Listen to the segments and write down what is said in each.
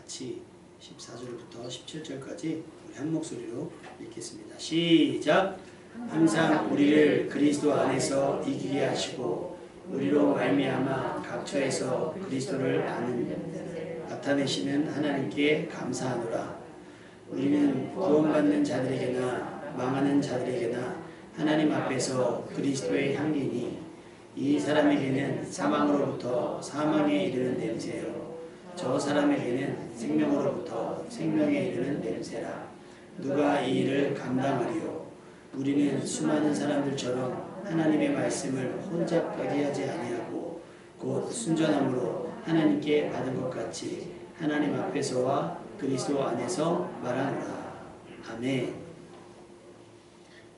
같이 14절부터 17절까지 우리 한 목소리로 읽겠습니다. 시작! 항상 우리를 그리스도 안에서 이기게 하시고 우리로 말미암아 각처에서 그리스도를 나타내시는 하나님께 감사하노라. 우리는 구원받는 자들에게나 망하는 자들에게나 하나님 앞에서 그리스도의 향기니 이 사람에게는 사망으로부터 사망에 이르는 냄새요 저 사람에게는 생명으로부터 생명에 이르는 냄새라. 누가 이 일을 감당하리요? 우리는 수많은 사람들처럼 하나님의 말씀을 혼잡하게 하지 아니하고 곧 순전함으로 하나님께 받은 것 같이 하나님 앞에서와 그리스도 안에서 말하노라. 아멘.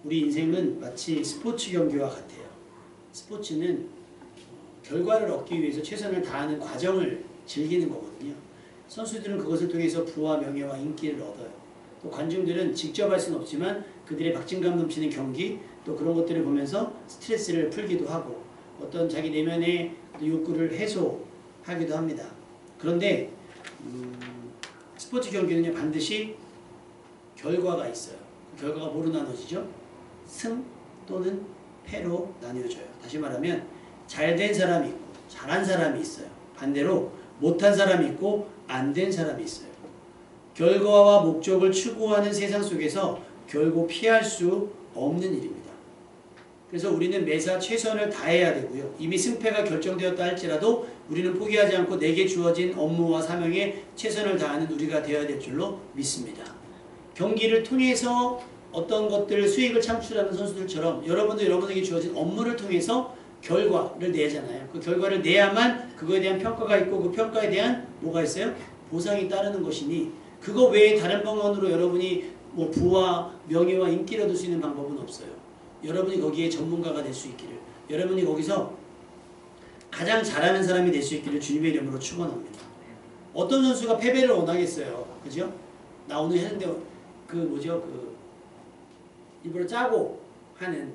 우리 인생은 마치 스포츠 경기와 같아요. 스포츠는 결과를 얻기 위해서 최선을 다하는 과정을 즐기는 거거든요. 선수들은 그것을 통해서 부와 명예와 인기를 얻어요. 또 관중들은 직접 할 수는 없지만 그들의 박진감 넘치는 경기 또 그런 것들을 보면서 스트레스를 풀기도 하고 어떤 자기 내면의 욕구를 해소하기도 합니다. 그런데 스포츠 경기는요 반드시 결과가 있어요. 그 결과가 뭐로 나눠지죠? 승 또는 패로 나뉘어져요. 다시 말하면 잘된 사람이 있고 잘한 사람이 있어요. 반대로 못한 사람이 있고 안 된 사람이 있어요. 결과와 목적을 추구하는 세상 속에서 결국 피할 수 없는 일입니다. 그래서 우리는 매사 최선을 다해야 되고요. 이미 승패가 결정되었다 할지라도 우리는 포기하지 않고 내게 주어진 업무와 사명에 최선을 다하는 우리가 되어야 될 줄로 믿습니다. 경기를 통해서 어떤 것들 수익을 창출하는 선수들처럼 여러분도 여러분에게 주어진 업무를 통해서 결과를 내잖아요. 그 결과를 내야만 그거에 대한 평가가 있고 그 평가에 대한 뭐가 있어요? 보상이 따르는 것이니 그거 외에 다른 방안으로 여러분이 뭐 부와 명예와 인기를 얻을 수 있는 방법은 없어요. 여러분이 거기에 전문가가 될 수 있기를 여러분이 거기서 가장 잘하는 사람이 될 수 있기를 주님의 이름으로 축원합니다. 어떤 선수가 패배를 원하겠어요. 그죠? 나 오늘 했는데 일부러 짜고 하는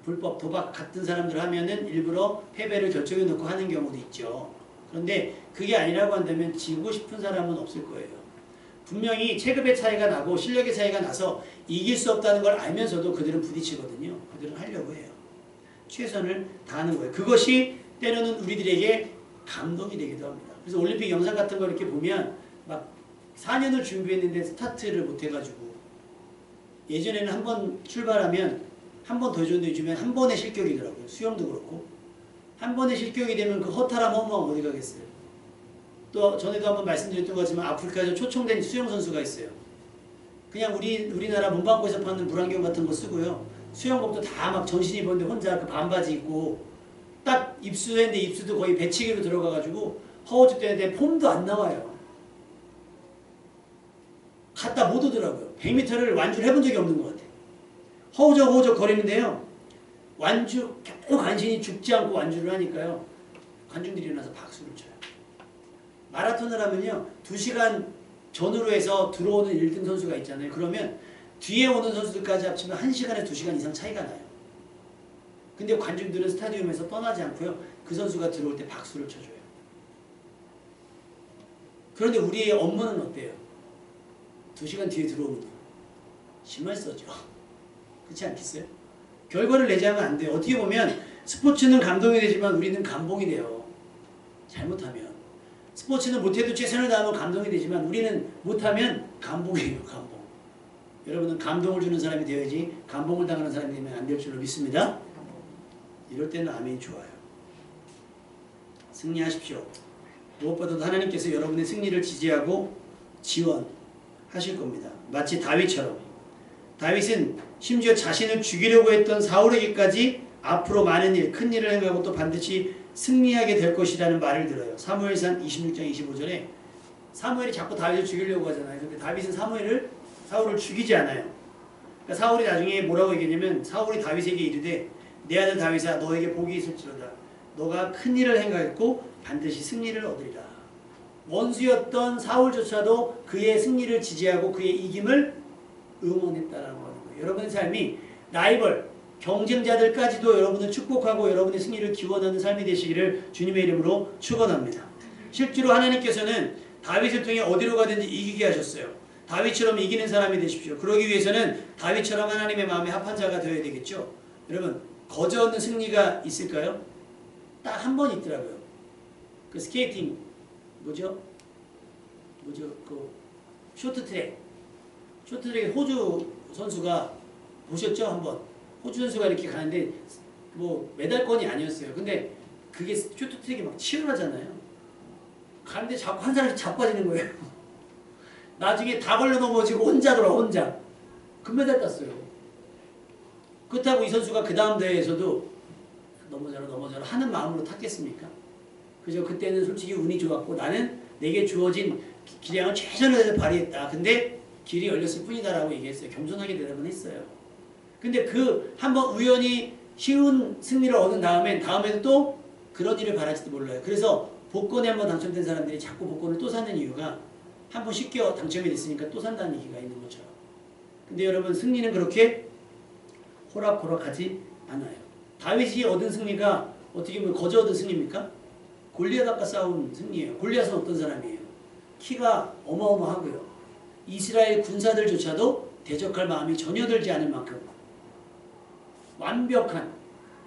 불법 도박 같은 사람들 하면은 일부러 패배를 결정해 놓고 하는 경우도 있죠. 그런데 그게 아니라고 한다면 지고 싶은 사람은 없을 거예요. 분명히 체급의 차이가 나고 실력의 차이가 나서 이길 수 없다는 걸 알면서도 그들은 부딪히거든요. 그들은 하려고 해요. 최선을 다하는 거예요. 그것이 때로는 우리들에게 감동이 되기도 합니다. 그래서 올림픽 영상 같은 거 이렇게 보면 막 4년을 준비했는데 스타트를 못 해가지고 예전에는 한 번 출발하면 한 번 더 주면 한 번의 실격이더라고요. 수영도 그렇고 한 번의 실격이 되면 그 허탈함 허무함 어디 가겠어요. 또 전에도 한번 말씀드렸던 거지만 아프리카에서 초청된 수영 선수가 있어요. 그냥 우리나라 문방구에서 파는 물안경 같은 거 쓰고요. 수영복도 다 막 전신 입었는데 혼자 그 반바지 입고 딱 입수했는데 입수도 거의 배치기로 들어가가지고 허우적 되는데 폼도 안 나와요. 갔다 못 오더라고요. 100m를 완주를 해본 적이 없는 것 같아요. 허우적 거리는데요. 계속 간신히 죽지 않고 완주를 하니까요. 관중들이 일어나서 박수를 쳐요. 마라톤을 하면요. 2시간 전후로 해서 들어오는 1등 선수가 있잖아요. 그러면 뒤에 오는 선수들까지 합치면 1시간에서 2시간 이상 차이가 나요. 근데 관중들은 스타디움에서 떠나지 않고요. 그 선수가 들어올 때 박수를 쳐줘요. 그런데 우리의 업무는 어때요? 2시간 뒤에 들어오는 거. 심할 써죠. 그렇지 않겠어요? 결과를 내지 하면 안 돼요. 어떻게 보면 스포츠는 감동이 되지만 우리는 감봉이 돼요. 잘못하면. 스포츠는 못해도 최선을 다하면 감동이 되지만 우리는 못하면 감봉이에요. 감봉. 여러분은 감동을 주는 사람이 되어야지 감봉을 당하는 사람이 되면 안 될 줄로 믿습니다. 이럴 때는 아멘이 좋아요. 승리하십시오. 무엇보다도 하나님께서 여러분의 승리를 지지하고 지원하실 겁니다. 마치 다윗처럼. 다윗은 심지어 자신을 죽이려고 했던 사울에게까지 앞으로 많은 일, 큰 일을 행하고 또 반드시 승리하게 될 것이라는 말을 들어요. 사무엘상 26장 25절에 사무엘이 자꾸 다윗을 죽이려고 하잖아요. 근데 다윗은 사울을 죽이지 않아요. 그러니까 사울이 나중에 뭐라고 얘기했냐면 사울이 다윗에게 이르되 내 아들 다윗아 너에게 복이 있을지로다. 너가 큰 일을 행하였고 반드시 승리를 얻으리라. 원수였던 사울조차도 그의 승리를 지지하고 그의 이김을 응원했다라고 하는 거예요. 여러분의 삶이 라이벌, 경쟁자들까지도 여러분을 축복하고 여러분의 승리를 기원하는 삶이 되시기를 주님의 이름으로 축원합니다. 실제로 하나님께서는 다윗을 통해 어디로 가든지 이기게 하셨어요. 다윗처럼 이기는 사람이 되십시오. 그러기 위해서는 다윗처럼 하나님의 마음에 합한 자가 되어야 되겠죠. 여러분, 거저 얻는 승리가 있을까요? 딱 한 번 있더라고요. 그 스케이팅 뭐죠? 그 쇼트트랙. 쇼트트랙에 호주 선수가 보셨죠? 한번 호주 선수가 이렇게 가는데 뭐 메달권이 아니었어요. 근데 그게 쇼트트랙이 막 치열하잖아요. 가는데 자꾸 한 사람씩 자빠지는 거예요. 나중에 다 걸려 넘어지고 혼자 돌아 혼자 금메달 땄어요. 그렇다고 이 선수가 그 다음 대회에서도 넘어져라 하는 마음으로 탔겠습니까? 그죠? 그때는 솔직히 운이 좋았고 나는 내게 주어진 기량을 최선을 다해서 발휘했다. 근데 길이 열렸을 뿐이다라고 얘기했어요. 겸손하게 대답은 했어요. 근데 그 한번 우연히 쉬운 승리를 얻은 다음에도 또 그런 일을 바랄지도 몰라요. 그래서 복권에 한번 당첨된 사람들이 자꾸 복권을 또 사는 이유가 한 번 쉽게 당첨이 됐으니까 또 산다는 얘기가 있는 것처럼. 근데 여러분, 승리는 그렇게 호락호락하지 않아요. 다윗이 얻은 승리가 어떻게 보면 거저 얻은 승리입니까? 골리앗과 싸운 승리예요. 골리앗은 어떤 사람이에요? 키가 어마어마하고요. 이스라엘 군사들조차도 대적할 마음이 전혀 들지 않을 만큼 완벽한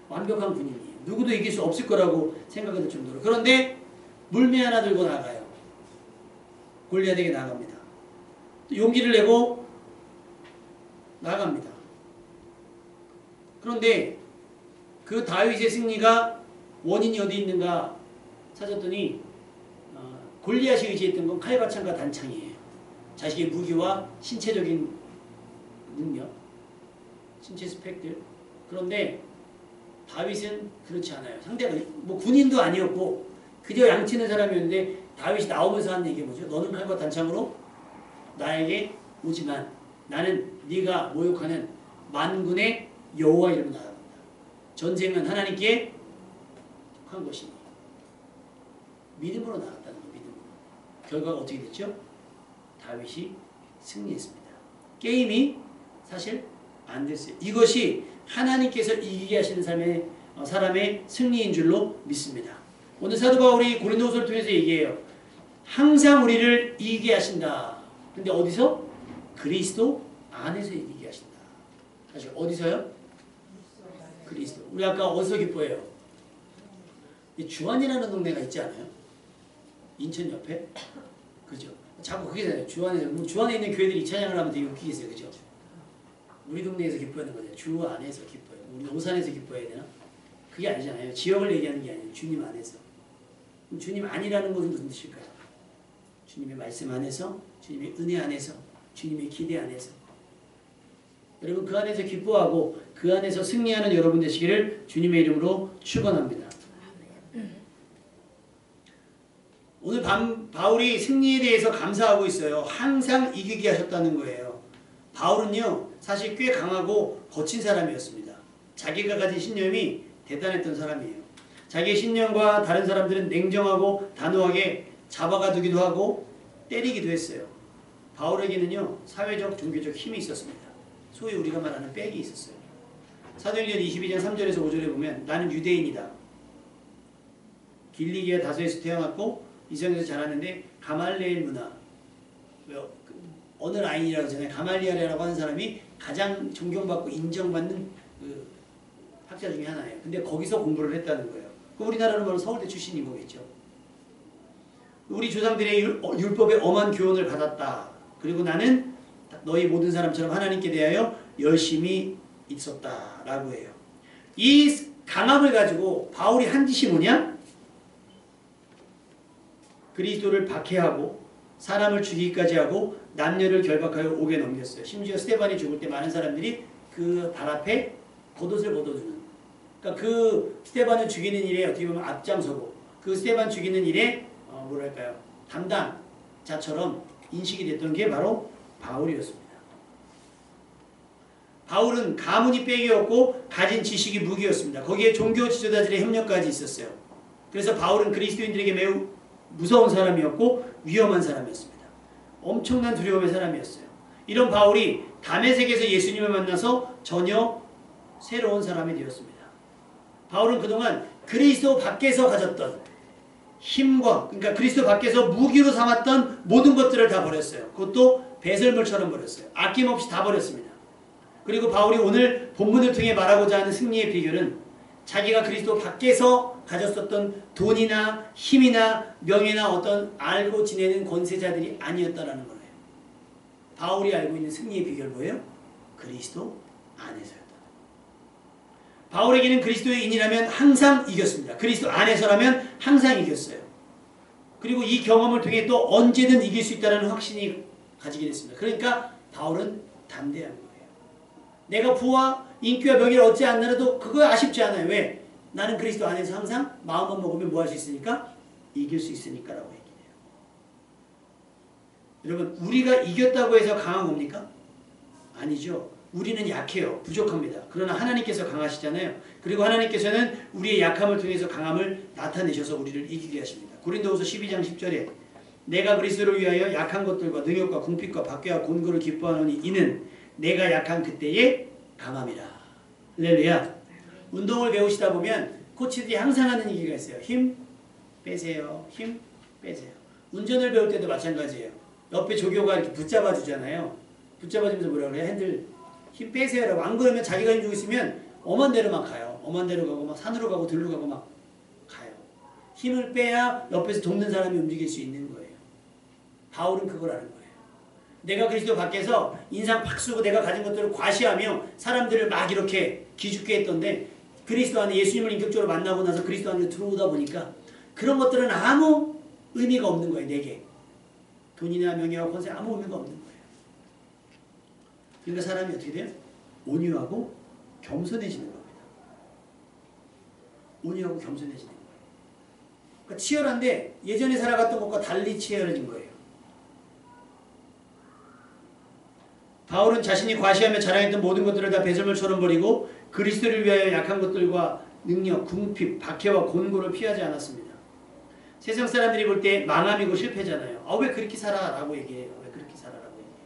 군인이에요. 누구도 이길 수 없을 거라고 생각이 들 정도로. 그런데 물매 하나 들고 나가요. 골리앗에게 나갑니다. 또 용기를 내고 나갑니다. 그런데 그 다윗의 승리가 원인이 어디 있는가 찾았더니 골리앗이 의지했던 건 칼과 창과 단창이에요. 자식의 무기와 신체적인 능력, 신체 스펙들. 그런데 다윗은 그렇지 않아요. 상대가 뭐 군인도 아니었고 그저 양치는 사람이었는데 다윗이 나오면서 한 얘기가 뭐죠? 너는 칼과 단창으로 나에게 오지만 나는 네가 모욕하는 만군의 여호와 이름으로 나아간다. 전쟁은 하나님께 한 것이니 믿음으로 나갔다는 거. 믿음으로. 결과가 어떻게 됐죠? 다윗이 승리했습니다. 게임이 사실 안 됐어요. 이것이 하나님께서 이기게 하시는 사람의 승리인 줄로 믿습니다. 오늘 사도 바울이 고린도후서를 통해서 얘기해요. 항상 우리를 이기게 하신다. 근데 어디서? 그리스도 안에서 이기게 하신다. 다시 어디서요? 그리스도. 우리 아까 어디서 기뻐해요? 이 주안이라는 동네가 있지 않아요? 인천 옆에? 그죠? 자꾸 그게 되잖아요. 주안에 있는 교회들이 찬양을 하면 되게 웃기겠어요. 그죠? 우리 동네에서 기뻐하는 거죠. 주 안에서 기뻐해요. 우리 오산에서 기뻐해야 되나? 그게 아니잖아요. 지역을 얘기하는 게 아니에요. 주님 안에서. 그럼 주님 안이라는 것은 무슨 뜻일까요? 주님의 말씀 안에서, 주님의 은혜 안에서, 주님의 기대 안에서. 여러분, 그 안에서 기뻐하고 그 안에서 승리하는 여러분 되시기를 주님의 이름으로 축원합니다. 오늘 바울이 승리에 대해서 감사하고 있어요. 항상 이기게 하셨다는 거예요. 바울은요, 사실 꽤 강하고 거친 사람이었습니다. 자기가 가진 신념이 대단했던 사람이에요. 자기의 신념과 다른 사람들은 냉정하고 단호하게 잡아가두기도 하고 때리기도 했어요. 바울에게는요, 사회적, 종교적 힘이 있었습니다. 소위 우리가 말하는 백이 있었어요. 사도행전 22장 3절에서 5절에 보면 나는 유대인이다. 길리기아 다소에서 태어났고 이성에서 자랐는데 가말리엘 문화, 어느 라인이라고 하잖아요. 가말리엘이라고 하는 사람이 가장 존경받고 인정받는 그 학자 중에 하나예요. 근데 거기서 공부를 했다는 거예요. 그 우리나라는 바로 서울대 출신인 거겠죠. 우리 조상들의 율법의 엄한 교훈을 받았다. 그리고 나는 너희 모든 사람처럼 하나님께 대하여 열심히 있었다라고 해요. 이 강함을 가지고 바울이 한 짓이 뭐냐? 그리스도를 박해하고 사람을 죽이기까지 하고 남녀를 결박하여 옥에 넘겼어요. 심지어 스데반이 죽을 때 많은 사람들이 그 발 앞에 겉옷을 걷어주는. 그러니까 그 스데반을 죽이는 일에 어떻게 보면 앞장서고 그 스데반 죽이는 일에 뭐랄까요, 담당자처럼 인식이 됐던 게 바로 바울이었습니다. 바울은 가문이 백이었고 가진 지식이 무기였습니다. 거기에 종교 지도자들의 협력까지 있었어요. 그래서 바울은 그리스도인들에게 매우 무서운 사람이었고 위험한 사람이었습니다. 엄청난 두려움의 사람이었어요. 이런 바울이 다메섹에서 예수님을 만나서 전혀 새로운 사람이 되었습니다. 바울은 그동안 그리스도 밖에서 가졌던 힘과 그러니까 그리스도 밖에서 무기로 삼았던 모든 것들을 다 버렸어요. 그것도 배설물처럼 버렸어요. 아낌없이 다 버렸습니다. 그리고 바울이 오늘 본문을 통해 말하고자 하는 승리의 비결은 자기가 그리스도 밖에서 가졌었던 돈이나 힘이나 명예나 어떤 알고 지내는 권세자들이 아니었다라는 거예요. 바울이 알고 있는 승리의 비결 뭐예요? 그리스도 안에서였다. 바울에게는 그리스도의 인이라면 항상 이겼습니다. 그리스도 안에서라면 항상 이겼어요. 그리고 이 경험을 통해 또 언제든 이길 수 있다는 확신이 가지게 됐습니다. 그러니까 바울은 담대한 거예요. 내가 부와 인기와 명예를 얻지 않느라도 그거 아쉽지 않아요. 왜? 나는 그리스도 안에서 항상 마음만 먹으면 뭐 할 수 있으니까? 이길 수 있으니까 라고 얘기해요. 여러분 우리가 이겼다고 해서 강한 겁니까? 아니죠. 우리는 약해요. 부족합니다. 그러나 하나님께서 강하시잖아요. 그리고 하나님께서는 우리의 약함을 통해서 강함을 나타내셔서 우리를 이기게 하십니다. 고린도후서 12장 10절에 내가 그리스도를 위하여 약한 것들과 능욕과 궁핍과 박해와 곤고를 기뻐하노니 이는 내가 약한 그때에 강함이라. 할렐루야. 운동을 배우시다 보면 코치들이 항상 하는 얘기가 있어요. 힘 빼세요. 힘 빼세요. 운전을 배울 때도 마찬가지예요. 옆에 조교가 이렇게 붙잡아 주잖아요. 붙잡아주면서 뭐라 그래요? 핸들 힘 빼세요라고. 안 그러면 자기가 힘주고 있으면 엄한 데로 막 가요. 엄한 데로 가고 막 산으로 가고 들로 가고 막 가요. 힘을 빼야 옆에서 돕는 사람이 움직일 수 있는 거예요. 바울은 그걸 아는 거예요. 내가 그리스도 밖에서 인상 팍 쓰고 내가 가진 것들을 과시하며 사람들을 막 이렇게 기죽게 했던데 그리스도 안에 예수님을 인격적으로 만나고 나서 그리스도 안에 들어오다 보니까 그런 것들은 아무 의미가 없는 거예요. 내게. 돈이나 명예와 권세 아무 의미가 없는 거예요. 그러니까 사람이 어떻게 돼요? 온유하고 겸손해지는 겁니다. 온유하고 겸손해지는 거예요. 그러니까 치열한데 예전에 살아갔던 것과 달리 치열해진 거예요. 바울은 자신이 과시하며 자랑했던 모든 것들을 다 배설물처럼 버리고 그리스도를 위하여 약한 것들과 능력, 궁핍, 박해와 곤고를 피하지 않았습니다. 세상 사람들이 볼 때 망함이고 실패잖아요. 왜 그렇게 살아? 라고 얘기해요. 왜 그렇게 살아? 라고 얘기해요.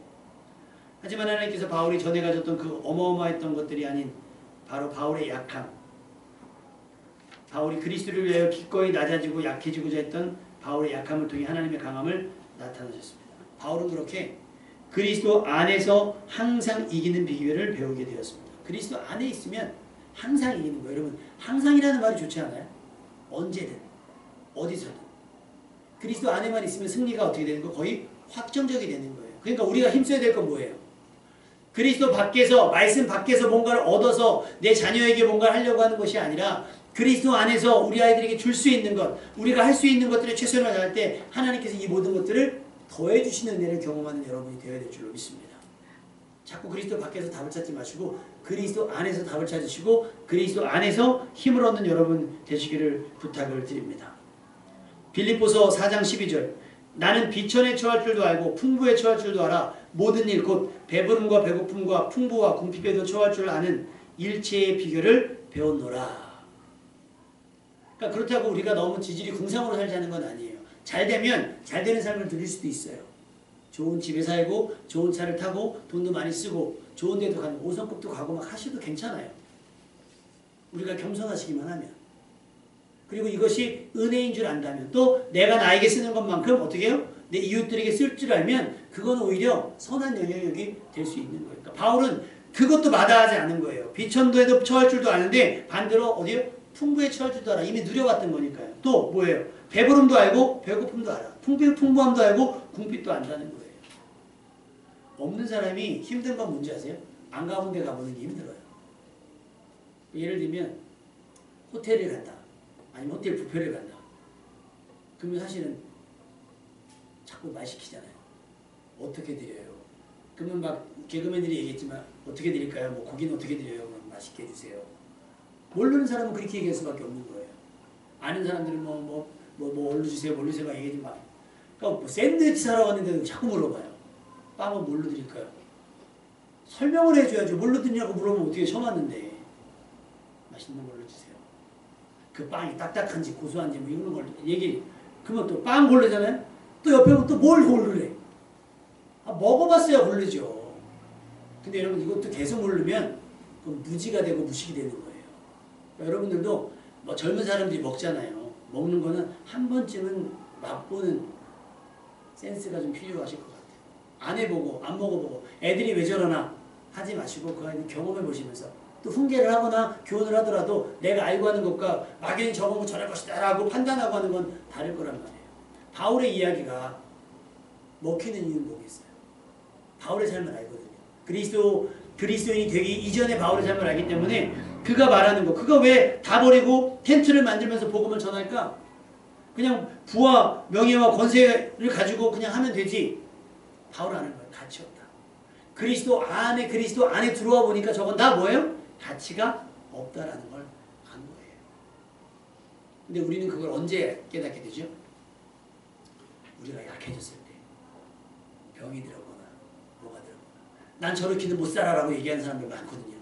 하지만 하나님께서 바울이 전에 가졌던 그 어마어마했던 것들이 아닌 바로 바울의 약함, 바울이 그리스도를 위하여 기꺼이 낮아지고 약해지고자 했던 바울의 약함을 통해 하나님의 강함을 나타내셨습니다. 바울은 그렇게 그리스도 안에서 항상 이기는 비결을 배우게 되었습니다. 그리스도 안에 있으면 항상 이기는 거예요. 여러분 항상이라는 말이 좋지 않아요? 언제든 어디서든 그리스도 안에만 있으면 승리가 어떻게 되는 거? 거의 확정적이 되는 거예요. 그러니까 우리가 힘써야 될 건 뭐예요? 그리스도 밖에서 말씀 밖에서 뭔가를 얻어서 내 자녀에게 뭔가를 하려고 하는 것이 아니라 그리스도 안에서 우리 아이들에게 줄 수 있는 것, 우리가 할 수 있는 것들에 최선을 다할 때 하나님께서 이 모든 것들을 더해 주시는 은혜를 경험하는 여러분이 되어야 될 줄로 믿습니다. 자꾸 그리스도 밖에서 답을 찾지 마시고 그리스도 안에서 답을 찾으시고 그리스도 안에서 힘을 얻는 여러분 되시기를 부탁을 드립니다. 빌립보서 4장 12절 나는 비천에 처할 줄도 알고 풍부에 처할 줄도 알아 모든 일 곧 배부름과 배고픔과 풍부와 궁핍에도 처할 줄 아는 일체의 비결을 배웠노라. 그러니까 그렇다고 우리가 너무 지질이 궁상으로 살자는 건 아니에요. 잘 되면 잘 되는 삶을 누릴 수도 있어요. 좋은 집에 살고 좋은 차를 타고 돈도 많이 쓰고 좋은 데도 가고 5성급도 가고 막 하셔도 괜찮아요. 우리가 겸손하시기만 하면. 그리고 이것이 은혜인 줄 안다면 또 내가 나에게 쓰는 것만큼 어떻게 해요? 내 이웃들에게 쓸 줄 알면 그건 오히려 선한 영향력이 될 수 있는 거예요. 그러니까 바울은 그것도 마다하지 않은 거예요. 비천도에도 처할 줄도 아는데 반대로 어디요? 풍부에 처할 줄도 알아. 이미 누려봤던 거니까요. 또 뭐예요? 배부름도 알고 배고픔도 알아. 풍부함도 알고 궁핍도 안다는 거예요. 없는 사람이 힘든 건 뭔지 아세요? 안 가본 데 가보는 게 힘들어요. 예를 들면 호텔을 간다. 아니면 호텔 뷔페를 간다. 그러면 사실은 자꾸 말 시키잖아요. 어떻게 드려요? 그러면 막 개그맨들이 얘기했지만 어떻게 드릴까요? 뭐 고기는 어떻게 드려요? 맛있게 해주세요. 모르는 사람은 그렇게 얘기할 수밖에 없는 거예요. 아는 사람들은 뭐 뭘로 주세요? 뭘로 주세요? 막 얘기하지 마. 그러니까 뭐 샌드위치 사러 왔는데도 자꾸 물어봐요. 빵은 뭘로 드릴까요? 설명을 해줘야죠. 뭘로 드냐고 물어보면 어떻게 처음 왔는데. 맛있는 걸로 주세요. 그 빵이 딱딱한지 고소한지 뭐 이런 걸 얘기. 그러면 또 빵 고르잖아요. 또 옆에 또 뭘 고르래. 먹어봤어야 고르죠. 근데 여러분 이것도 계속 모르면 무지가 되고 무식이 되는 거예요. 그러니까 여러분들도 뭐 젊은 사람들이 먹잖아요. 먹는 거는 한 번쯤은 맛보는 센스가 좀 필요하실 것 같아요. 안 해보고 안 먹어보고 애들이 왜 저러나 하지 마시고 그 아이는 경험해 보시면서 또 훈계를 하거나 교훈을 하더라도 내가 알고 하는 것과 막연히 저건 저럴 것이다 라고 판단하고 하는 건 다를 거란 말이에요. 바울의 이야기가 먹히는 이유는 뭐겠어요? 바울의 삶을 알거든요. 그리스도인이 되기 이전에 바울의 삶을 알기 때문에 그가 말하는 거, 그가 왜 다 버리고 텐트를 만들면서 복음을 전할까? 그냥 부와 명예와 권세를 가지고 그냥 하면 되지. 바울 아는 거예요. 가치 없다. 그리스도 안에 들어와 보니까 저건 다 뭐예요? 가치가 없다라는 걸 안 거예요. 근데 우리는 그걸 언제 깨닫게 되죠? 우리가 약해졌을 때. 병이 들었거나 뭐가 들었거나. 난 저렇게는 못 살아라고 얘기하는 사람들 많거든요.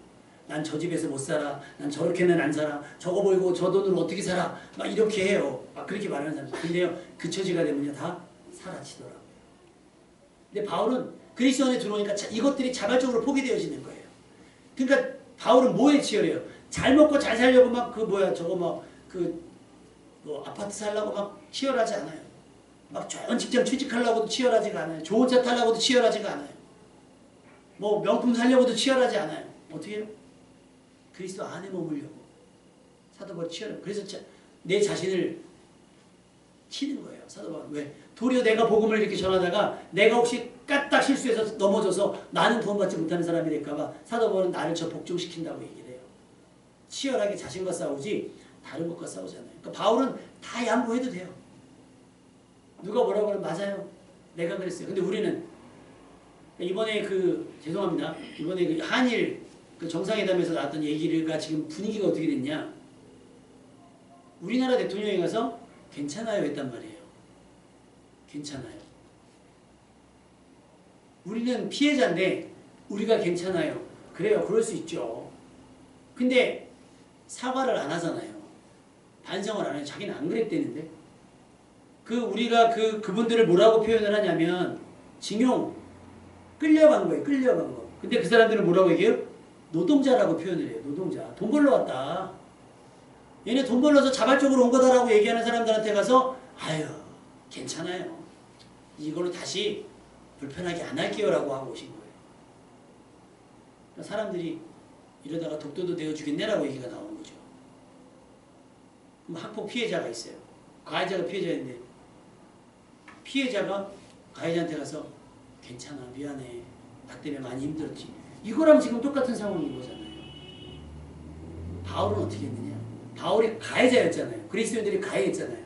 난 저 집에서 못 살아. 난 저렇게는 안 살아. 저거 보이고 저 돈으로 어떻게 살아. 막 이렇게 해요. 막 그렇게 말하는 사람들. 근데요. 그 처지가 되면요. 다 사라지더라고요. 근데 바울은 그리스도 안에 들어오니까 이것들이 자발적으로 포기되어지는 거예요. 그러니까 바울은 뭐에 치열해요? 잘 먹고 잘 살려고 막 저거 뭐 아파트 살려고 막 치열하지 않아요. 막 좋은 직장 취직하려고도 치열하지가 않아요. 좋은 차 타려고도 치열하지가 않아요. 뭐 명품 살려고도 치열하지 않아요. 어떻게 해요? 그리스도 안에 머물려고 사도 바울이 치열해요. 그래서 내 자신을 치는 거예요. 사도 바울은 왜? 도리어 내가 복음을 이렇게 전하다가 내가 혹시 까딱 실수해서 넘어져서 나는 구원받지 못하는 사람이 될까봐 사도 바울은 나를 저 복종시킨다고 얘기를 해요. 치열하게 자신과 싸우지 다른 것과 싸우잖아요. 그러니까 바울은 다 양보해도 돼요. 누가 뭐라고 하면 맞아요. 내가 그랬어요. 근데 우리는 이번에 죄송합니다. 이번에 한일 정상회담에서 나왔던 얘기가 지금 분위기가 어떻게 됐냐. 우리나라 대통령이 가서 괜찮아요 했단 말이에요. 괜찮아요. 우리는 피해자인데 우리가 괜찮아요. 그래요. 그럴 수 있죠. 근데 사과를 안 하잖아요. 반성을 안 해요. 자기는 안 그랬대는데. 우리가 그분들을 뭐라고 표현을 하냐면 징용, 끌려간 거예요. 끌려간 거. 근데 그 사람들은 뭐라고 얘기해요? 노동자라고 표현을 해요. 노동자. 돈 벌러 왔다. 얘네 돈 벌러서 자발적으로 온 거다라고 얘기하는 사람들한테 가서 아유 괜찮아요. 이걸로 다시 불편하게 안 할게요 라고 하고 오신 거예요. 그러니까 사람들이 이러다가 독도도 내어주겠네라고 얘기가 나오는 거죠. 그럼 학폭 피해자가 있어요. 가해자가 피해자인데 피해자가 가해자한테 가서 괜찮아 미안해 나 때문에 많이 힘들었지. 이거랑 지금 똑같은 상황인 거잖아요. 바울은 어떻게 했느냐. 바울이 가해자였잖아요. 그리스도인들이 가해했잖아요.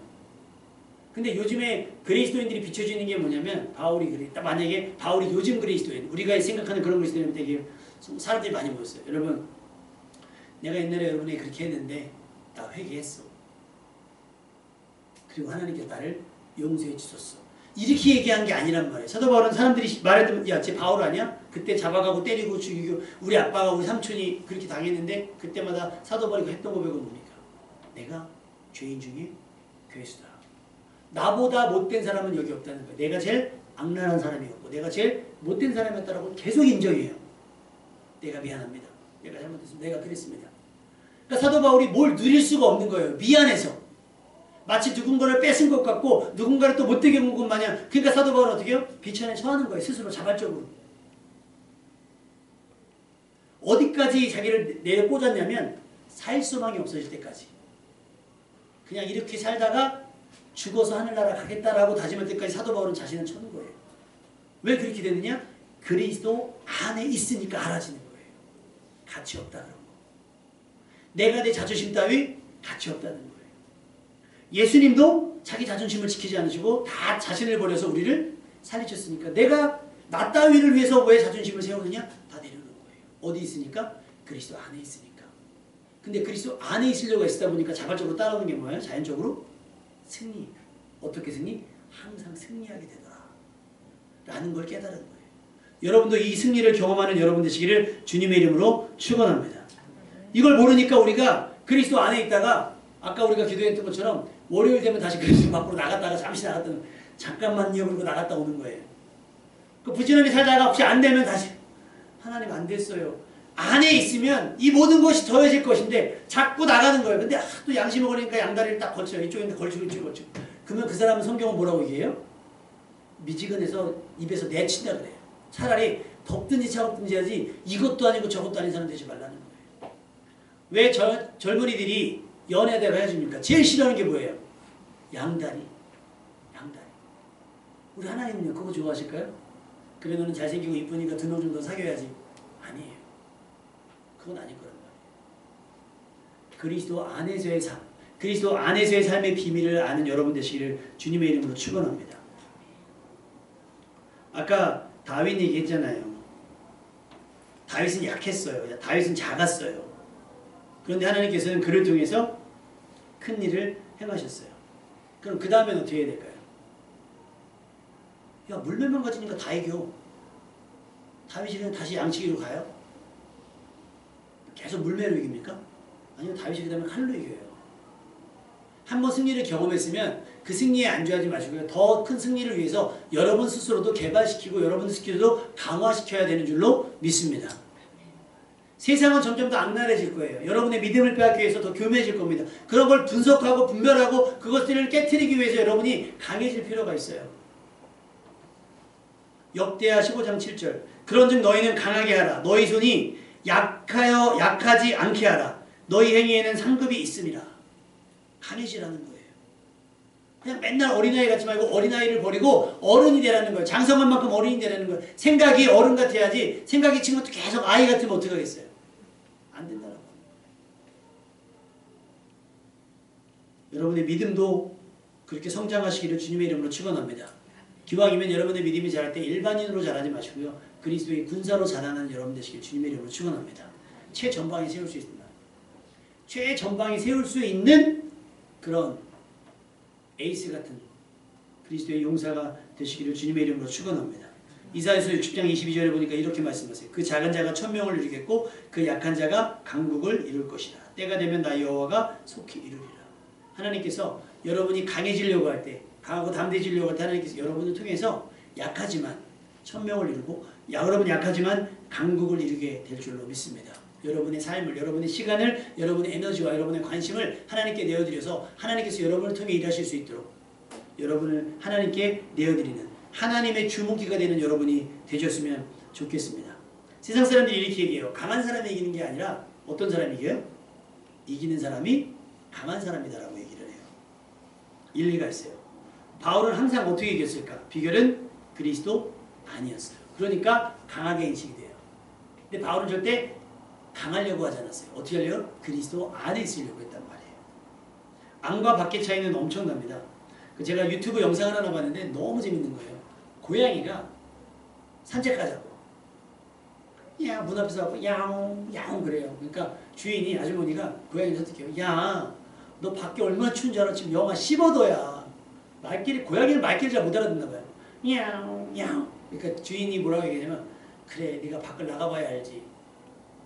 근데 요즘에 그리스도인들이 비춰지는 게 뭐냐면 바울이 그랬다. 만약에 바울이 요즘 그리스도인 우리가 생각하는 그런 그리스도인은 되게 사람들이 많이 모였어요. 여러분 내가 옛날에 여러분이 그렇게 했는데 나 회개했어. 그리고 하나님께서 나를 용서해 주셨어. 이렇게 얘기한 게 아니란 말이에요. 사도 바울은 사람들이 말했더니 야, 쟤 바울 아니야? 그때 잡아가고 때리고 죽이고 우리 아빠가 우리 삼촌이 그렇게 당했는데 그때마다 사도 바울이 했던 고백은 뭡니까? 내가 죄인 중에 괴수다. 나보다 못된 사람은 여기 없다는 거예요. 내가 제일 악랄한 사람이었고 내가 제일 못된 사람이었다라고 계속 인정해요. 내가 미안합니다. 내가 잘못했습니다. 내가 그랬습니다. 그러니까 사도 바울이 뭘 누릴 수가 없는 거예요. 미안해서. 마치 누군가를 뺏은 것 같고 누군가를 또 못되게 본 것 마냥. 그러니까 사도 바울은 어떻게 해요? 비천에 처하는 거예요. 스스로 자발적으로. 어디까지 자기를 내려 꽂았냐면 살 소망이 없어질 때까지. 그냥 이렇게 살다가 죽어서 하늘나라 가겠다라고 다짐할 때까지 사도 바울은 자신을 쳐는 거예요. 왜 그렇게 됐느냐? 그리스도 안에 있으니까 알아지는 거예요. 가치 없다는 거. 내가 내 자존심 따위 가치 없다는 거예요. 예수님도 자기 자존심을 지키지 않으시고 다 자신을 버려서 우리를 살리셨으니까 내가 나 따위를 위해서 왜 자존심을 세우느냐? 다 내려놓는 거예요. 어디 있으니까? 그리스도 안에 있으니까. 근데 그리스도 안에 있으려고 애쓰다 보니까 자발적으로 따라오는 게 뭐예요? 자연적으로 승리. 어떻게 승리? 항상 승리하게 되더라. 라는 걸 깨달은 거예요. 여러분도 이 승리를 경험하는 여러분 되시기를 주님의 이름으로 축원합니다. 이걸 모르니까 우리가 그리스도 안에 있다가 아까 우리가 기도했던 것처럼 월요일 되면 다시 그리스도 밖으로 나갔다가 잠시 나갔다가 잠깐만요 그러고 나갔다 오는 거예요. 그 부지런히 살다가 혹시 안 되면 다시 하나님 안 됐어요. 안에 있으면 이 모든 것이 더해질 것인데 자꾸 나가는 거예요. 근데 또 양심을 걸리니까 양다리를 딱 걸쳐요. 이쪽인데 걸치고 이쪽에 걸치고. 그러면 그 사람은 성경은 뭐라고 얘기해요? 미지근해서 입에서 내친다 그래요. 차라리 덥든지 차갑든지 하지 이것도 아니고 저것도 아닌 사람 되지 말라는 거예요. 왜 젊은이들이 연애대가 헤어집니까? 제일 싫어하는 게 뭐예요? 양다리. 양다리. 우리 하나님은요 그거 좋아하실까요? 그래 너는 잘생기고 이쁘니까 등록 좀 더 사귀어야지. 아니에요. 그건 아닐 거란 말이에요. 그리스도 안에서의 삶, 그리스도 안에서의 삶의 비밀을 아는 여러분 되시기를 주님의 이름으로 축원합니다. 아까 다윗 얘기했잖아요. 다윗은 약했어요. 다윗은 작았어요. 그런데 하나님께서는 그를 통해서 큰 일을 행하셨어요. 그럼 그 다음엔 어떻게 해야 될까요? 야, 물매만 가지니까 다 이겨. 다윗이 다시 양치기로 가요? 계속 물매로 이깁니까? 아니요, 다윗이 그 다음에 칼로 이겨요. 한번 승리를 경험했으면 그 승리에 안주하지 마시고요. 더 큰 승리를 위해서 여러분 스스로도 개발시키고 여러분 스스로도 강화시켜야 되는 줄로 믿습니다. 세상은 점점 더 악랄해질 거예요. 여러분의 믿음을 빼앗기 위해서 더 교묘해질 겁니다. 그런 걸 분석하고 분별하고 그것들을 깨트리기 위해서 여러분이 강해질 필요가 있어요. 역대하 15장 7절 그런즉 너희는 강하게 하라. 너희 손이 약하지 않게 하라. 너희 행위에는 상급이 있음이라. 강해지라는 거예요. 그냥 맨날 어린아이 같지 말고 어린아이를 버리고 어른이 되라는 거예요. 장성한 만큼 어른이 되라는 거예요. 생각이 어른 같아야지 생각이 친구도 계속 아이 같으면 어떡하겠어요. 안 된다라고. 여러분의 믿음도 그렇게 성장하시기를 주님의 이름으로 축원합니다. 기왕이면 여러분의 믿음이 자랄 때 일반인으로 자라지 마시고요. 그리스도의 군사로 자라는 여러분 되시길 주님의 이름으로 축원합니다. 최전방에 세울 수 있습니다. 최전방에 세울 수 있는 그런 에이스 같은 그리스도의 용사가 되시기를 주님의 이름으로 축원합니다. 이사야서 60장 22절에 보니까 이렇게 말씀하세요. 그 작은 자가 1000명을 이루겠고 그 약한 자가 강국을 이룰 것이다. 때가 되면 나 여호와가 속히 이루리라. 하나님께서 여러분이 강해지려고 할 때, 강하고 담대해지려고 할 때 하나님께서 여러분을 통해서 약하지만 1000명을 이루고 여러분 약하지만 강국을 이루게 될 줄로 믿습니다. 여러분의 삶을, 여러분의 시간을, 여러분의 에너지와 여러분의 관심을 하나님께 내어드려서 하나님께서 여러분을 통해 일하실 수 있도록 여러분을 하나님께 내어드리는 하나님의 주목기가 되는 여러분이 되셨으면 좋겠습니다. 세상 사람들이 이렇게 얘기해요. 강한 사람이 이기는 게 아니라 어떤 사람이 이겨요? 이기는 사람이 강한 사람이다라고 얘기를 해요. 일리가 있어요. 바울은 항상 어떻게 이겼을까? 비결은 그리스도 안이었어요. 그러니까 강하게 인식이 돼요. 근데 바울은 절대 강하려고 하지 않았어요. 어떻게 하려고? 그리스도 안에 있으려고 했단 말이에요. 안과 밖의 차이는 엄청납니다. 제가 유튜브 영상을 하나 봤는데 너무 재밌는 거예요. 고양이가 산책하자고 야, 문 앞에서 하고 야옹 야옹 그래요. 그러니까 주인이 아주머니가 고양이를 선택해요. 야, 너 밖에 얼마나 추운 줄 알아? 지금 영하 15도야. 고양이는 말귀를 잘 못 알아듣나 봐요. 야옹 야옹. 그러니까 주인이 뭐라고 얘기하냐면 그래, 네가 밖을 나가봐야 알지.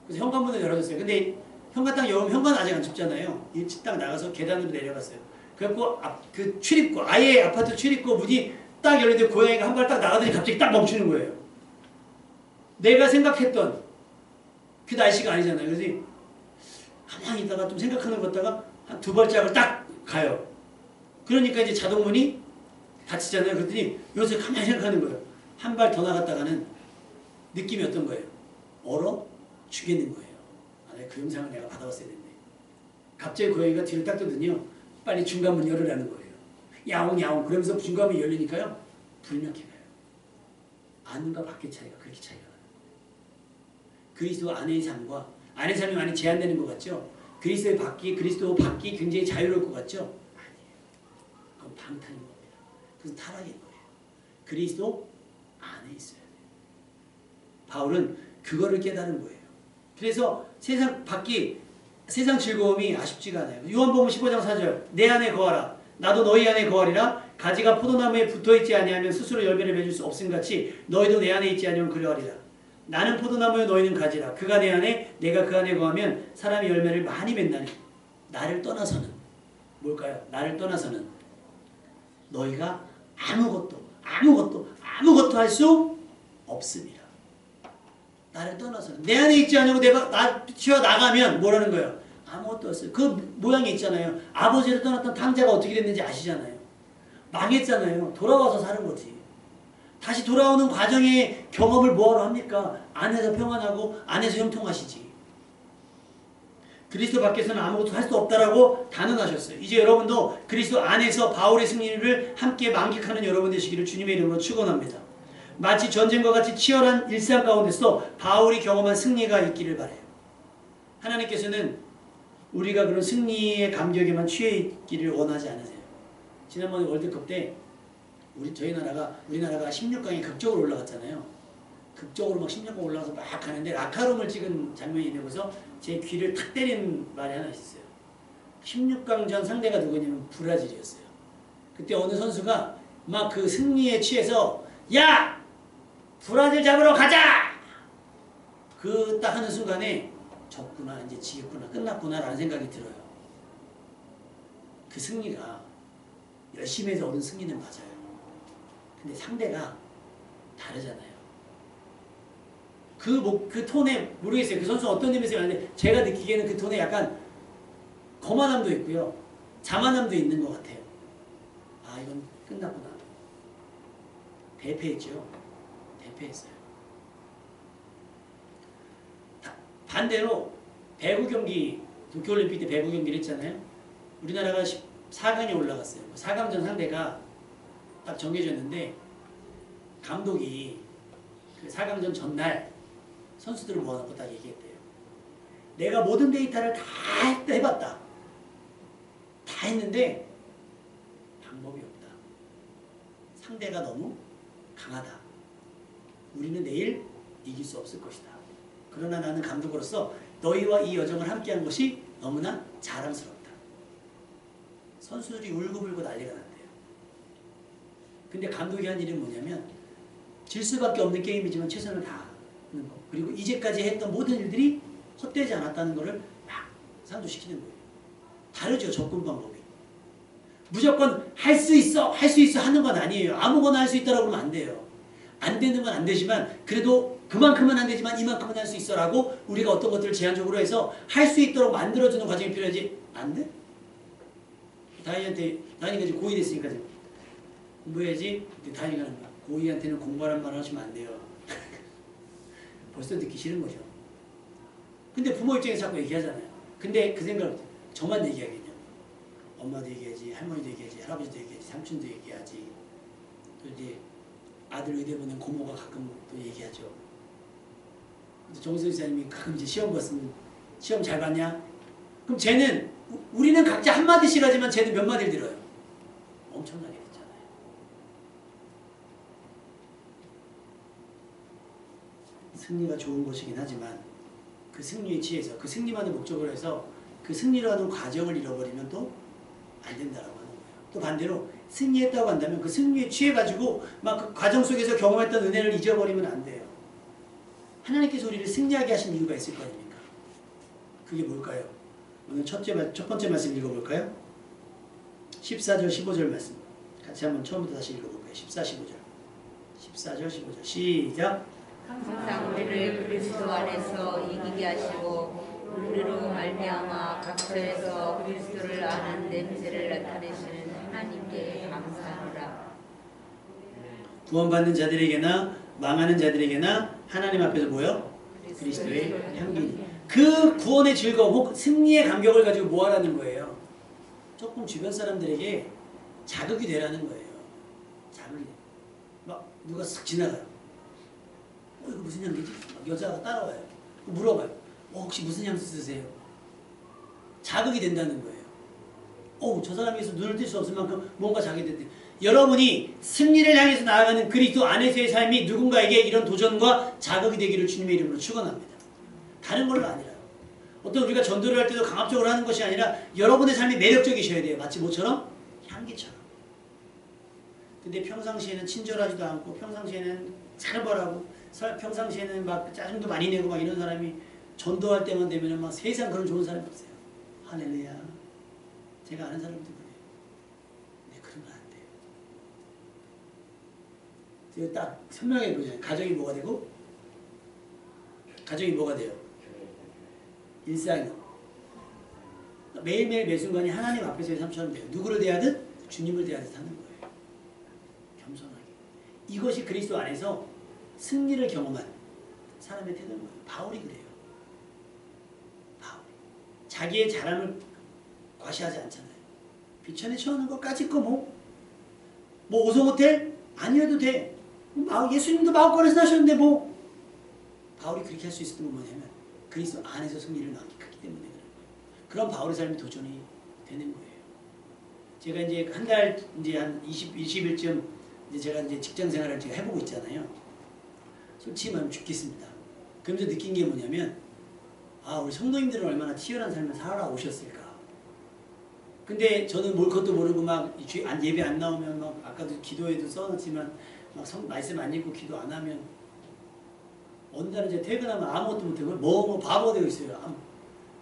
그래서 현관문을 열어줬어요. 근데 현관 딱 열면 현관 아직 안 춥잖아요. 일찍 딱 나가서 계단으로 내려갔어요. 그래갖고 그 출입구, 아예 아파트 출입구 문이 딱 열리는데 고양이가 한 발 딱 나가더니 갑자기 딱 멈추는 거예요. 내가 생각했던 그 날씨가 아니잖아요. 그래서 가만히 있다가 좀 생각하는 것 같다가 한 2발짝을 딱 가요. 그러니까 이제 자동문이 닫히잖아요. 그랬더니 여기서 가만히 생각하는 거예요. 한 발 더 나갔다가는 느낌이 어떤 거예요? 얼어 죽겠는 거예요. 그 영상을 내가 받아왔어야 됐네. 갑자기 고양이가 뒤를 딱 뜨더니요. 빨리 중간문 열으라는 거예요. 야옹 야옹 그러면서 중간문이 열리니까요. 불이 나게 가요. 안과 밖의 차이가 그렇게 차이가 나요. 그리스도 안의 삶과 안의 삶이 많이 제한되는 것 같죠? 그리스도 밖이 굉장히 자유로울 것 같죠? 아니에요. 그건 방탄인 겁니다. 그건 타락인 거예요. 그리스도 안에 있어야 돼요. 바울은 그거를 깨달은 거예요. 그래서 세상 즐거움이 아쉽지가 않아요. 요한복음 15장 4절 내 안에 거하라 나도 너희 안에 거하리라. 가지가 포도나무에 붙어있지 아니하면 스스로 열매를 맺을 수 없음같이 너희도 내 안에 있지 아니하면 그러하리라. 나는 포도나무에 너희는 가지라. 그가 내 안에 내가 그 안에 거하면 사람이 열매를 많이 맺나니 나를 떠나서는 뭘까요? 나를 떠나서는 너희가 아무것도 할 수 없습니다. 나를 떠나서 내 안에 있지 않냐고 내가 튀어나가면 뭐라는 거예요? 아무것도 없어요. 그 모양이 있잖아요. 아버지를 떠났던 탕자가 어떻게 됐는지 아시잖아요. 망했잖아요. 돌아와서 사는 거지. 다시 돌아오는 과정의 경험을 뭐하러 합니까? 안에서 평안하고 안에서 형통하시지. 그리스도 밖에서는 아무것도 할 수 없다라고 단언하셨어요. 이제 여러분도 그리스도 안에서 바울의 승리를 함께 만끽하는 여러분 되시기를 주님의 이름으로 축원합니다. 마치 전쟁과 같이 치열한 일상 가운데서 바울이 경험한 승리가 있기를 바라요. 하나님께서는 우리가 그런 승리의 감격에만 취해 있기를 원하지 않으세요. 지난번에 월드컵 때 우리나라가 16강에 극적으로 올라갔잖아요. 극적으로 막 16강 올라가서 막 가는데 라카룸을 찍은 장면이 되고서 제 귀를 탁 때리는 말이 하나 있었어요. 16강전 상대가 누구냐면 브라질이었어요. 그때 어느 선수가 막 그 승리에 취해서 야! 브라질 잡으러 가자! 그 딱 하는 순간에 졌구나, 이제 지겠구나, 끝났구나 라는 생각이 들어요. 그 승리가 열심히 해서 얻은 승리는 맞아요. 근데 상대가 다르잖아요. 그 톤에 모르겠어요. 그 선수가 어떤 의미에서 하는데 제가 느끼기에는 그 톤에 약간 거만함도 있고요. 자만함도 있는 것 같아요. 아, 이건 끝났구나. 대패했죠. 대패했어요. 반대로 배구 경기, 도쿄올림픽 때 배구 경기를 했잖아요. 우리나라가 4강에 올라갔어요. 4강전 상대가 딱 정해졌는데 감독이 그 4강전 전날 선수들을 모아놓고 딱 얘기했대요. 내가 모든 데이터를 다 해봤다. 다 했는데 방법이 없다. 상대가 너무 강하다. 우리는 내일 이길 수 없을 것이다. 그러나 나는 감독으로서 너희와 이 여정을 함께한 것이 너무나 자랑스럽다. 선수들이 울고불고 난리가 났대요. 근데 감독이 한 일이 뭐냐면 질 수밖에 없는 게임이지만 최선을 다하는 거. 그리고 이제까지 했던 모든 일들이 헛되지 않았다는 것을 막 상도시키는 거예요. 다르죠. 접근 방법이. 무조건 할 수 있어 하는 건 아니에요. 아무거나 할 수 있다고 하면 안 돼요. 안 되는 건 안 되지만 그래도 그만큼은 안 되지만 이만큼은 할 수 있어라고 우리가 어떤 것들을 제한적으로 해서 할 수 있도록 만들어주는 과정이 필요하지. 안 돼? 다인이가 이제 고2 됐으니까 공부해야지. 다인이가 하는 거야. 고2한테는 공부하란 말 하시면 안 돼요. 벌써 듣기 싫은 거죠. 근데 부모 입장에서 자꾸 얘기하잖아요. 근데 그 생각을 저만 얘기하겠냐. 엄마도 얘기하지, 할머니도 얘기하지, 할아버지도 얘기하지, 삼촌도 얘기하지. 또 이제 아들 의대 보낸 고모가 가끔 또 얘기하죠. 정선 지사님이 가끔 이제 시험 봤으면 시험 잘 봤냐? 그럼 쟤는 우리는 각자 한마디씩 하지만 쟤는 몇 마디를 들어요. 엄청나게 됐잖아요. 승리가 좋은 것이긴 하지만 그 승리에 취해서 그 승리만을 목적으로 해서 그 승리라는 과정을 잃어버리면 또 안 된다라고 하는 거예요. 또 반대로 승리했다고 한다면 그 승리에 취해가지고 막 그 과정 속에서 경험했던 은혜를 잊어버리면 안 돼요. 하나님께서 우리를 승리하게 하신 이유가 있을 거 아닙니까? 그게 뭘까요? 오늘 첫 번째 말씀 읽어볼까요? 14절 15절 말씀 같이 한번 처음부터 다시 읽어볼까요? 14, 15절 14절 15절 시작. 항상 우리를 그리스도 안에서 이기게 하시고 우리로 말미암아 각처에서 그리스도를 아는 냄새를 나타내시는 하나님께 감사하노라. 구원받는 자들에게나 망하는 자들에게나 하나님 앞에서 뭐요? 그리스도의 향기. 그 구원의 즐거움 혹 승리의 감격을 가지고 뭐 하라는 거예요? 조금 주변 사람들에게 자극이 되라는 거예요. 자극이. 막 누가 쓱 지나가요. 이거 무슨 향기지? 여자가 따라와요. 물어봐요. 혹시 무슨 향수 쓰세요? 자극이 된다는 거예요. 저 사람에서 눈을 뜰 수 없을 만큼 뭔가 자극이 됐대. 여러분이 승리를 향해서 나아가는 그리스도 안에서의 삶이 누군가에게 이런 도전과 자극이 되기를 주님의 이름으로 축원합니다. 다른 걸로 아니라요. 어떤 우리가 전도를 할 때도 강압적으로 하는 것이 아니라 여러분의 삶이 매력적이셔야 돼요. 마치 뭐처럼? 향기처럼. 근데 평상시에는 친절하지도 않고 평상시에는 살벌하고 평상시에는 막 짜증도 많이 내고 막 이런 사람이 전도할 때만 되면 막 세상 그런 좋은 사람이 없어요. 할렐루야. 제가 아는 사람도 그래요. 근데 그러면 안 돼요. 제가 딱 설명해 보잖아요. 가정이 뭐가 되고 가정이 뭐가 돼요? 일상이. 매일매일 매순간이 하나님 앞에서의 삶처럼 돼요. 누구를 대하듯 주님을 대하듯 하는 거예요. 겸손하게. 이것이 그리스도 안에서 승리를 경험한 사람의 태도인 거예요. 바울이 그래요. 바울이. 자기의 자랑을 과시하지 않잖아요. 비천에 처하는 것까지 거 뭐 5성 호텔? 아니어도 돼. 예수님도 마음권에서 하셨는데 뭐. 바울이 그렇게 할 수 있었던 건 뭐냐면 그리스도 안에서 승리를 나기 크기 때문에 그런 거예요. 그런 바울의 삶이 도전이 되는 거예요. 제가 이제 한 달, 이제 한 20일쯤 이제 제가 이제 직장 생활을 제가 해보고 있잖아요. 솔직히 말하면 죽겠습니다. 그러면서 느낀 게 뭐냐면, 우리 성도님들은 얼마나 치열한 삶을 살아오셨을까. 근데 저는 뭘 것도 모르고 막 예배 안 나오면 막 아까도 기도에도 써놨지만 막 말씀 안 읽고 기도 안 하면 어느 날은 이제 퇴근하면 아무것도 못하고 뭐 바보가 되어 있어요.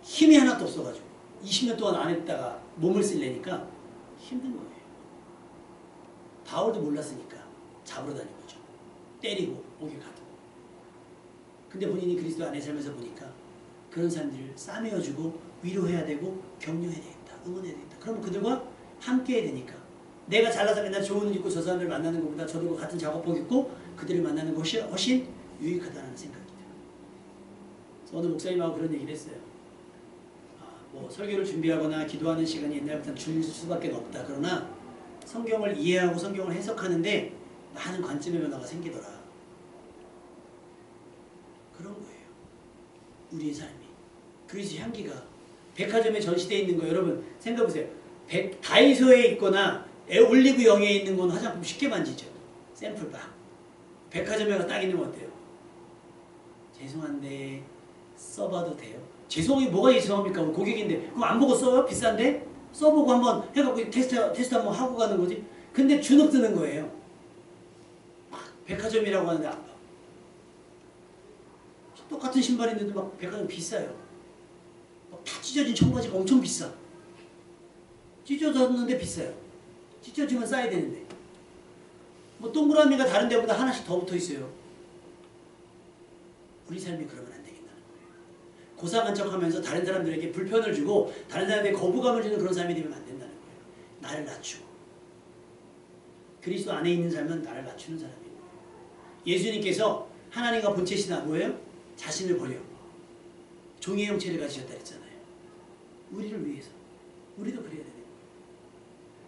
힘이 하나도 없어가지고 20년 동안 안 했다가 몸을 쓰려니까 힘든 거예요. 바울도 몰랐으니까 잡으러 다닌 거죠. 때리고 목에 가두고. 근데 본인이 그리스도 안에 살면서 보니까 그런 사람들을 싸매어주고 위로해야 되고 격려해야 되겠다. 응원해야 되겠다. 그러면 그들과 함께 해야 되니까 내가 잘나서 맨날 좋은 옷 입고 저 사람을 만나는 것보다 저들과 같은 작업복 입고 그들을 만나는 것이 훨씬 유익하다는 생각이 들어요. 그래서 어느 목사님하고 그런 얘기를 했어요. 뭐 설교를 준비하거나 기도하는 시간이 옛날부터 줄 수밖에 없다. 그러나 성경을 이해하고 성경을 해석하는데 많은 관점의 변화가 생기더라. 그런 거예요. 우리의 삶이. 그리스도 향기가 백화점에 전시되어 있는 거 여러분 생각해보세요. 다이소에 있거나 올리브 영에 있는 건 화장품 쉽게 만지죠. 샘플박. 백화점에 가서 딱 있는 거 어때요? 죄송한데 써봐도 돼요? 죄송하게 뭐가 죄송합니까? 고객인데 그럼 안 보고 써요? 비싼데? 써보고 한번 해갖고 테스트 한번 하고 가는 거지. 근데 주눅 드는 거예요. 백화점이라고 하는데 안 봐. 똑같은 신발인데도 막 백화점 비싸요. 막 다 찢어진 청바지가 엄청 비싸. 찢어졌는데 비싸요. 찢어지면 싸야 되는데. 뭐 동그라미가 다른 데보다 하나씩 더 붙어 있어요. 우리 삶이 그러면 안 되겠다는 거예요. 고상한 척하면서 다른 사람들에게 불편을 주고 다른 사람에게 거부감을 주는 그런 삶이 되면 안 된다는 거예요. 나를 낮추고. 그리스도 안에 있는 삶은 나를 낮추는 사람이에요. 예수님께서 하나님과 본체시나 뭐예요? 자신을 버려. 종의 형체를 가지셨다 했잖아요. 우리를 위해서. 우리도 그래야 되는 거예요.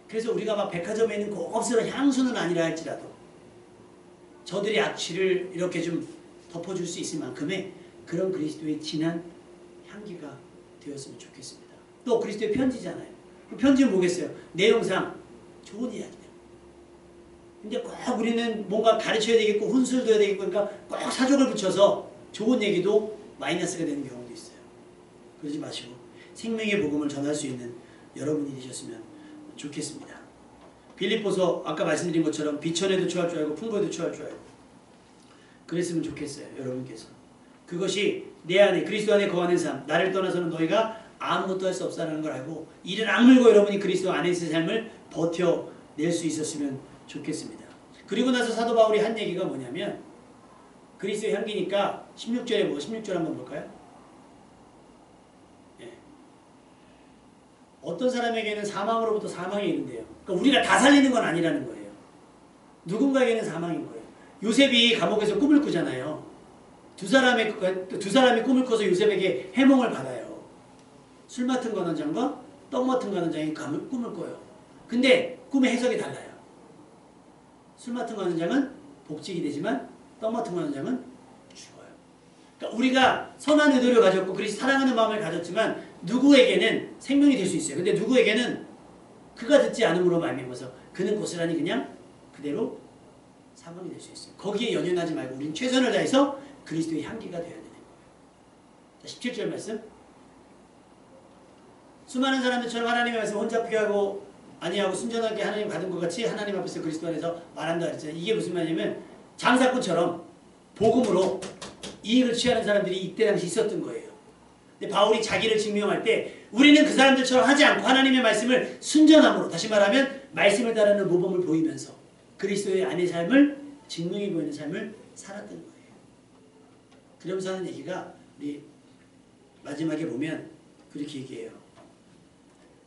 그래서 우리가 막 백화점에 있는 고급스러운 향수는 아니라 할지라도 저들의 악취를 이렇게 좀 덮어줄 수 있을 만큼의 그런 그리스도의 진한 향기가 되었으면 좋겠습니다. 또 그리스도의 편지잖아요. 그 편지는 뭐겠어요? 내용상 좋은 이야기들. 근데 꼭 우리는 뭔가 가르쳐야 되겠고 훈술도 해야 되겠고 그러니까 꼭 사족을 붙여서 좋은 얘기도 마이너스가 되는 경우도 있어요. 그러지 마시고 생명의 복음을 전할 수 있는 여러분이 되셨으면 좋겠습니다. 빌립보서 아까 말씀드린 것처럼 비천에도 처할 줄 알고 풍부에도 처할 줄 알고 그랬으면 좋겠어요. 여러분께서. 그것이 내 안에 그리스도 안에 거하는 삶 나를 떠나서는 너희가 아무것도 할 수 없다는 걸 알고 이를 악물고 여러분이 그리스도 안에 있는 삶을 버텨낼 수 있었으면 좋겠습니다. 그리고 나서 사도 바울이 한 얘기가 뭐냐면 그리스도의 향기니까 16절에 16절 한번 볼까요? 예. 어떤 사람에게는 사망으로부터 사망이 이른대요. 그러니까 우리가 다 살리는 건 아니라는 거예요. 누군가에게는 사망인 거예요. 요셉이 감옥에서 꿈을 꾸잖아요. 두 사람이 꿈을 꿔서 요셉에게 해몽을 받아요. 술 맡은 관원장과 떡 맡은 관원장이 꿈을 꿔요. 근데 꿈의 해석이 달라요. 술 맡은 관원장은 복직이 되지만 떡 맡은 관원장은 죽어요. 그러니까 우리가 선한 의도를 가졌고 그리스도 사랑하는 마음을 가졌지만 누구에게는 생명이 될 수 있어요. 근데 누구에게는 그가 듣지 않음으로 말미암아서 그는 고스란히 그냥 그대로 사망이 될 수 있어요. 거기에 연연하지 말고 우리는 최선을 다해서 그리스도의 향기가 되어야 되는 거예요. 자, 17절 말씀. 수많은 사람들처럼 하나님의 말씀 혼자 피하고 아니하고 순전하게 하나님 받은 것 같이 하나님 앞에서 그리스도 안에서 말한다 그랬잖아요. 이게 무슨 말이냐면 장사꾼처럼 복음으로 이익을 취하는 사람들이 이때 당시 있었던 거예요. 근데 바울이 자기를 증명할 때 우리는 그 사람들처럼 하지 않고 하나님의 말씀을 순전함으로 다시 말하면 말씀을 따르는 모범을 보이면서 그리스도의 안의 삶을 증명해 보이는 삶을 살았던 거예요. 그러면서 하는 얘기가 우리 마지막에 보면 그렇게 얘기해요.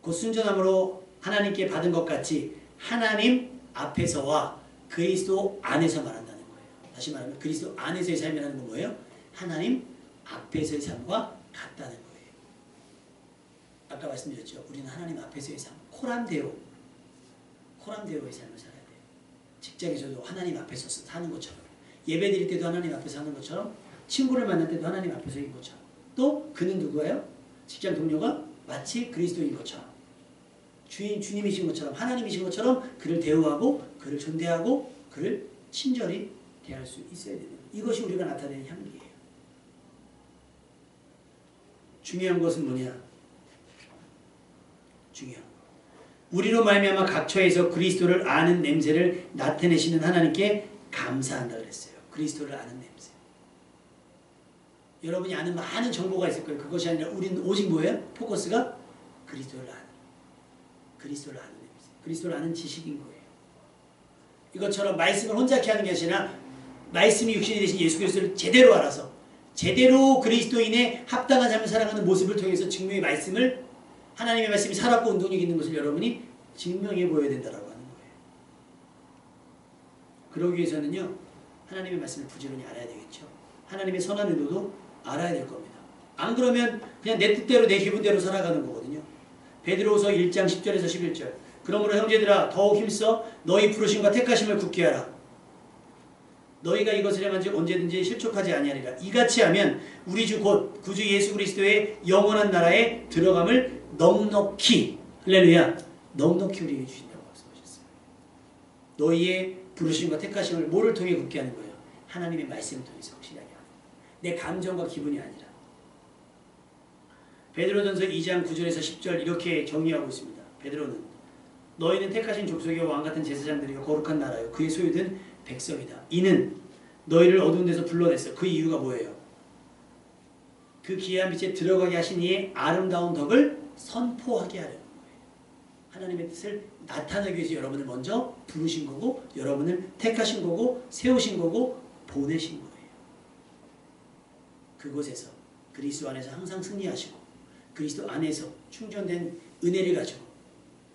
곧 순전함으로 하나님께 받은 것 같이 하나님 앞에서와 그리스도 안에서 말한다는 거예요. 다시 말하면 그리스도 안에서의 삶이라는 건 뭐예요? 하나님 앞에서의 삶과 같다는 거예요. 아까 말씀드렸죠. 우리는 하나님 앞에서의 삶, 코람데오의 삶을 살아야 돼요. 직장에서도 하나님 앞에서 사는 것처럼, 예배 드릴 때도 하나님 앞에서 하는 것처럼, 친구를 만날 때도 하나님 앞에서인 것처럼, 또 그는 누구예요? 직장 동료가 마치 그리스도인 것처럼, 주님이신 것처럼, 하나님이신 것처럼 그를 대우하고 그를 존대하고 그를 친절히 대할 수 있어야 되는, 이것이 우리가 나타내는 향기예요. 중요한 것은 뭐냐? 중요한 거. 우리로 말미암아 각처에서 그리스도를 아는 냄새를 나타내시는 하나님께 감사한다 그랬어요. 그리스도를 아는 냄새. 여러분이 아는 많은 정보가 있을 거예요. 그것이 아니라 우리는 오직 뭐예요? 포커스가 그리스도를 아는 냄새. 그리스도를 아는 지식인 거예요. 이것처럼 말씀을 혼자케 하는 게 아니라 말씀이 육신이 되신 예수 그리스도를 제대로 알아서 제대로 그리스도인의 합당한 삶을 살아가는 모습을 통해서 증명의 말씀을, 하나님의 말씀이 살았고 운동력 있는 것을 여러분이 증명해 보여야 된다라고 하는 거예요. 그러기 위해서는요, 하나님의 말씀을 부지런히 알아야 되겠죠. 하나님의 선한 의도도 알아야 될 겁니다. 안 그러면 그냥 내 뜻대로 내 기분대로 살아가는 거거든요. 베드로후서 1장 10절에서 11절. 그러므로 형제들아 더욱 힘써 너희 부르심과 택하심을 굳게 하라. 너희가 이것을 행한즉 언제든지 실족하지 아니하리라. 이같이 하면 우리 주 곧 구주 예수 그리스도의 영원한 나라에 들어감을 넉넉히, 할렐루야, 넉넉히 우리에게 주신다고 말씀하셨어요. 너희의 부르심과 택하심을 뭐를 통해 굳게 하는 거예요? 하나님의 말씀을 통해서 확실하게 하는 거예요. 내 감정과 기분이 아니라. 베드로전서 2장 9절에서 10절 이렇게 정의하고 있습니다. 베드로는 너희는 택하신 족속이요 왕같은 제사장들이요 거룩한 나라요 그의 소유된 백성이다. 이는 너희를 어두운 데서 불러냈어. 그 이유가 뭐예요? 그 기이한 빛에 들어가게 하신 이의 아름다운 덕을 선포하게 하려는 거예요. 하나님의 뜻을 나타내기 위해서 여러분을 먼저 부르신 거고, 여러분을 택하신 거고, 세우신 거고, 보내신 거예요. 그곳에서 그리스도 안에서 항상 승리하시고, 그리스도 안에서 충전된 은혜를 가지고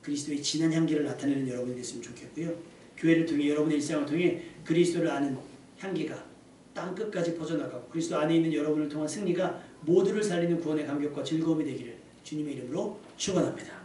그리스도의 진한 향기를 나타내는 여러분이 됐으면 좋겠고요. 교회를 통해, 여러분의 일상을 통해 그리스도를 아는 향기가 땅끝까지 퍼져나가고 그리스도 안에 있는 여러분을 통한 승리가 모두를 살리는 구원의 감격과 즐거움이 되기를 주님의 이름으로 축원합니다.